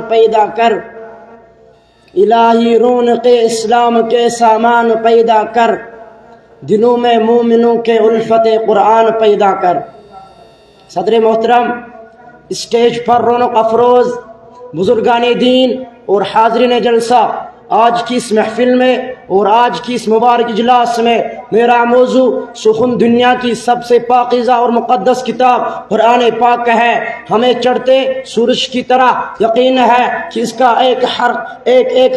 پیدا کر، الہی رونق اسلام کے سامان پیدا کر، دلوں میں مومنوں کے الفت قرآن پیدا کر۔ صدر محترم، اسٹیج پر رونق افروز بزرگان دین اور حاضرین جلسہ، آج کی اس محفل میں اور آج کی اس مبارک اجلاس میں میرا موضوع سخن دنیا کی سب سے پاکیزہ اور مقدس کتاب قرآن پاک ہے۔ ہمیں چڑھتے سورج کی طرح یقین ہے کہ اس کا ایک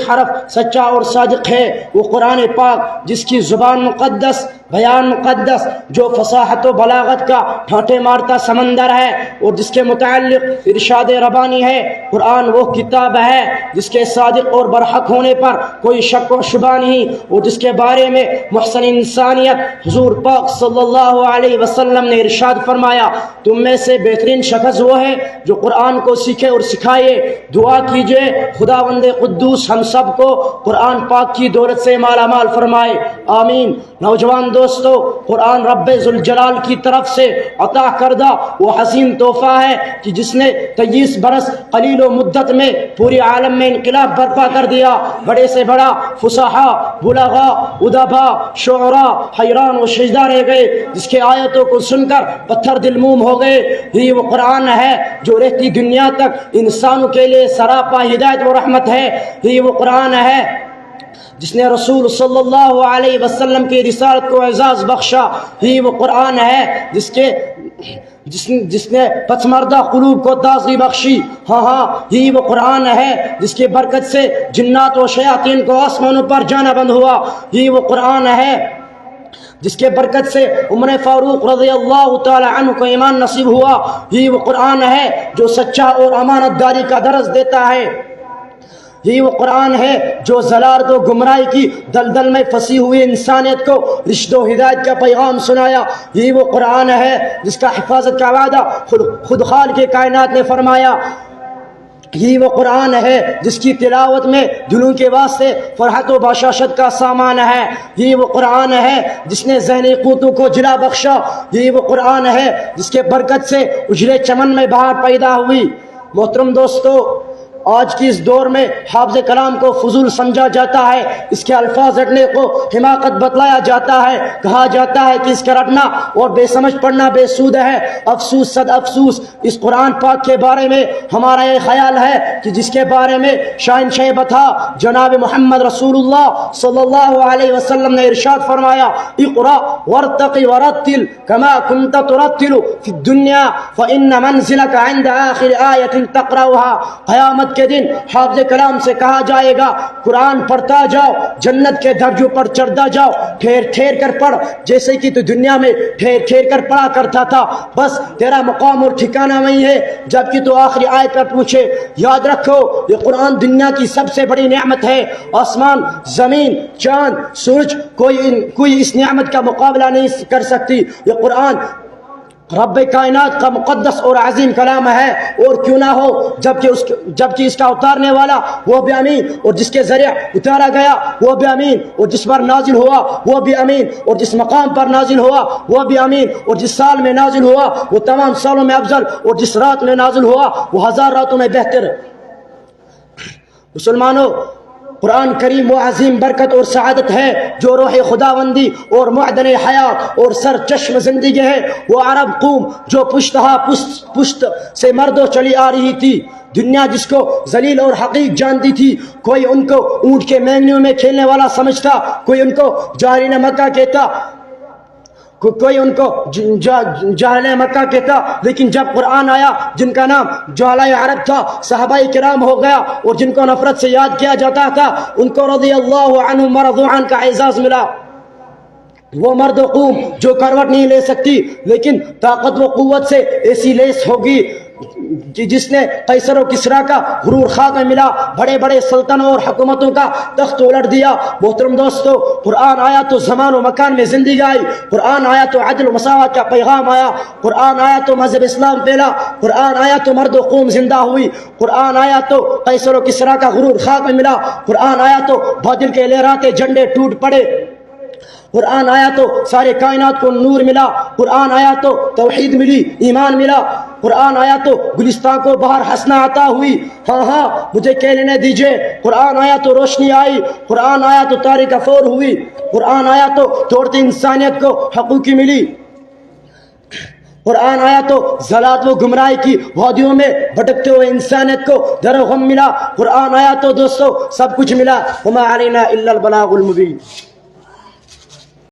حرف سچا اور صادق ہے، وہ قرآن پاک جس کی زبان مقدس، بیان مقدس، جو فصاحت و بلاغت کا ٹھاٹھے مارتا سمندر ہے اور جس کے متعلق ارشاد ربانی ہے۔ قرآن وہ کتاب ہے جس کے صادق اور برحق ہونے پر کوئی شک و شبہ نہیں، اور جس کے بارے میں محسن انسانیت حضور پاک صلی اللہ علیہ وسلم نے ارشاد فرمایا، تم میں سے بہترین شخص وہ ہے جو قرآن کو سیکھے اور سکھائے۔ دعا کیجئے خداوند قدوس ہم سب کو قرآن پاک کی دولت سے مالا مال فرمائے، آمین۔ نوجوان دوستو، قرآن رب ذوالجلال کی طرف سے عطا کردہ وہ حسین تحفہ ہے کہ جس نے 23 برس قلیل و مدت میں پورے عالم میں انقلاب برپا کر دیا۔ بڑے سے بڑا فصحا، بلغا، ادبا، شعراء حیران و شجدہ رہ گئے، جس کے آیتوں کو سن کر پتھر دل موم ہو گئے۔ یہ وہ قرآن ہے جو رہتی دنیا تک انسانوں کے لیے سراپا ہدایت و رحمت ہے۔ یہ وہ قرآن ہے جس نے رسول صلی اللہ علیہ وسلم کی رسالت کو اعزاز بخشا۔ یہ وہ قرآن ہے جس نے پسماردہ قلوب کو تازگی بخشی۔ ہاں یہ وہ قرآن ہے جس کی برکت سے جنات و شیاطین کو آسمانوں پر جانا بند ہوا۔ یہ وہ قرآن ہے جس کے برکت سے عمر فاروق رضی اللہ تعالی عنہ کو ایمان نصیب ہوا۔ یہ وہ قرآن ہے جو سچا اور امانت داری کا درس دیتا ہے۔ یہی وہ قرآن ہے جو ضلالت و گمراہی کی دلدل میں پھنسی ہوئی انسانیت کو رشد و ہدایت کا پیغام سنایا۔ یہی وہ قرآن ہے جس کا حفاظت کا وعدہ خود خالق کائنات نے فرمایا۔ یہی وہ قرآن ہے جس کی تلاوت میں دلوں کے واسطے فرحت و بشاشت کا سامان ہے۔ یہی وہ قرآن ہے جس نے ذہنی قوتوں کو جلا بخشا۔ یہی وہ قرآن ہے جس کے برکت سے اجڑے چمن میں بہار پیدا ہوئی۔ محترم دوستو، آج کی اس دور میں حافظ کلام کو فضول سمجھا جاتا ہے، اس کے الفاظ رٹنے کو حماقت بتلایا جاتا ہے، کہا جاتا ہے کہ اس کا رٹنا اور بے سمجھ پڑھنا بے سود ہے۔ افسوس صد افسوس، اس قرآن پاک کے بارے میں ہمارا یہ خیال ہے کہ جس کے بارے میں شاہنشاہ بتا جناب محمد رسول اللہ صلی اللہ علیہ وسلم نے ارشاد فرمایا، اقرأ وارتقی ورتل کما کنت ترتل فی الدنیا فإن منزلک عند آخر آیت تقرأها۔ قیامت کے دن حافظ کلام سے کہا جائے گا، قرآن پڑھتا جاؤ، جنت کے درجوں پر چڑھتا جاؤ، ٹھہر ٹھہر کر پڑھ، جیسے کہ تو دنیا میں ٹھہر ٹھہر کر پڑھا کرتا تھا، بس تیرا مقام اور ٹھکانہ وہی ہے جبکہ تو آخری آیت پر پوچھے۔ یاد رکھو، یہ قرآن دنیا کی سب سے بڑی نعمت ہے۔ آسمان، زمین، چاند، سورج، کوئی اس نعمت کا مقابلہ نہیں کر سکتی۔ یہ قرآن رب کائنات کا مقدس اور عظیم کلام ہے، اور کیوں نہ ہو جبکہ اس کا اتارنے والا وہ بھی امین، اور جس کے ذریعے اتارا گیا وہ بھی امین، اور جس پر نازل ہوا وہ بھی امین، اور جس مقام پر نازل ہوا وہ بھی امین، اور جس سال میں نازل ہوا وہ تمام سالوں میں افضل، اور جس رات میں نازل ہوا وہ ہزار راتوں میں بہتر۔ مسلمانوں، قرآن کریم وہ عظیم برکت اور سعادت ہے جو روح خداوندی اور معدن حیات اور سر چشم زندگی ہے۔ وہ عرب قوم جو پشت سے مردوں چلی آ رہی تھی، دنیا جس کو ذلیل اور حقیر جانتی تھی، کوئی ان کو اونٹ کے مینگنیوں میں کھیلنے والا سمجھتا، کوئی ان کو جاہلین مکہ کہتا، کوئی ان کو جاہل مکہ کہتا، لیکن جب قرآن آیا جن کا نام جہلۂ عرب تھا صحابہ کرام ہو گیا، اور جن کو نفرت سے یاد کیا جاتا تھا ان کو رضی اللہ عنہم ورضوا عنہ کا اعزاز ملا۔ وہ مرد و قوم جو کروٹ نہیں لے سکتی لیکن طاقت و قوت سے ایسی لیس ہوگی کہ جس نے قیصر و کسریٰ کا غرور خاک میں ملا، بڑے بڑے سلطنوں اور حکومتوں کا تخت الٹ دیا۔ محترم دوستو، قرآن آیا تو زمان و مکان میں زندگی آئی، قرآن آیا تو عدل و مساوات کا پیغام آیا، قرآن آیا تو مذہب اسلام پھیلا، قرآن آیا تو مرد و قوم زندہ ہوئی، قرآن آیا تو قیصر و کسریٰ کا غرور خاک میں ملا، قرآن آیا تو باطل کے لہراتے جھنڈے ٹوٹ پڑے، قرآن آیا تو سارے کائنات کو نور ملا، قرآن آیا تو توحید ملی، ایمان ملا، قرآن آیا تو گلستان کو باہر حسنا عطا ہوئی۔ ہاں ہاں مجھے کہنے دیجئے، قرآن آیا تو روشنی آئی، قرآن آیا تو تاریک افور ہوئی، قرآن آیا تو توڑتی انسانیت کو حقوقی ملی، قرآن آیا تو ضلالت و گمراہی کی وادیوں میں بھٹکتے ہوئے انسانیت کو در و غم ملا، قرآن آیا تو دوستو سب کچھ ملا۔ وما علینا الا البلاغ المبین۔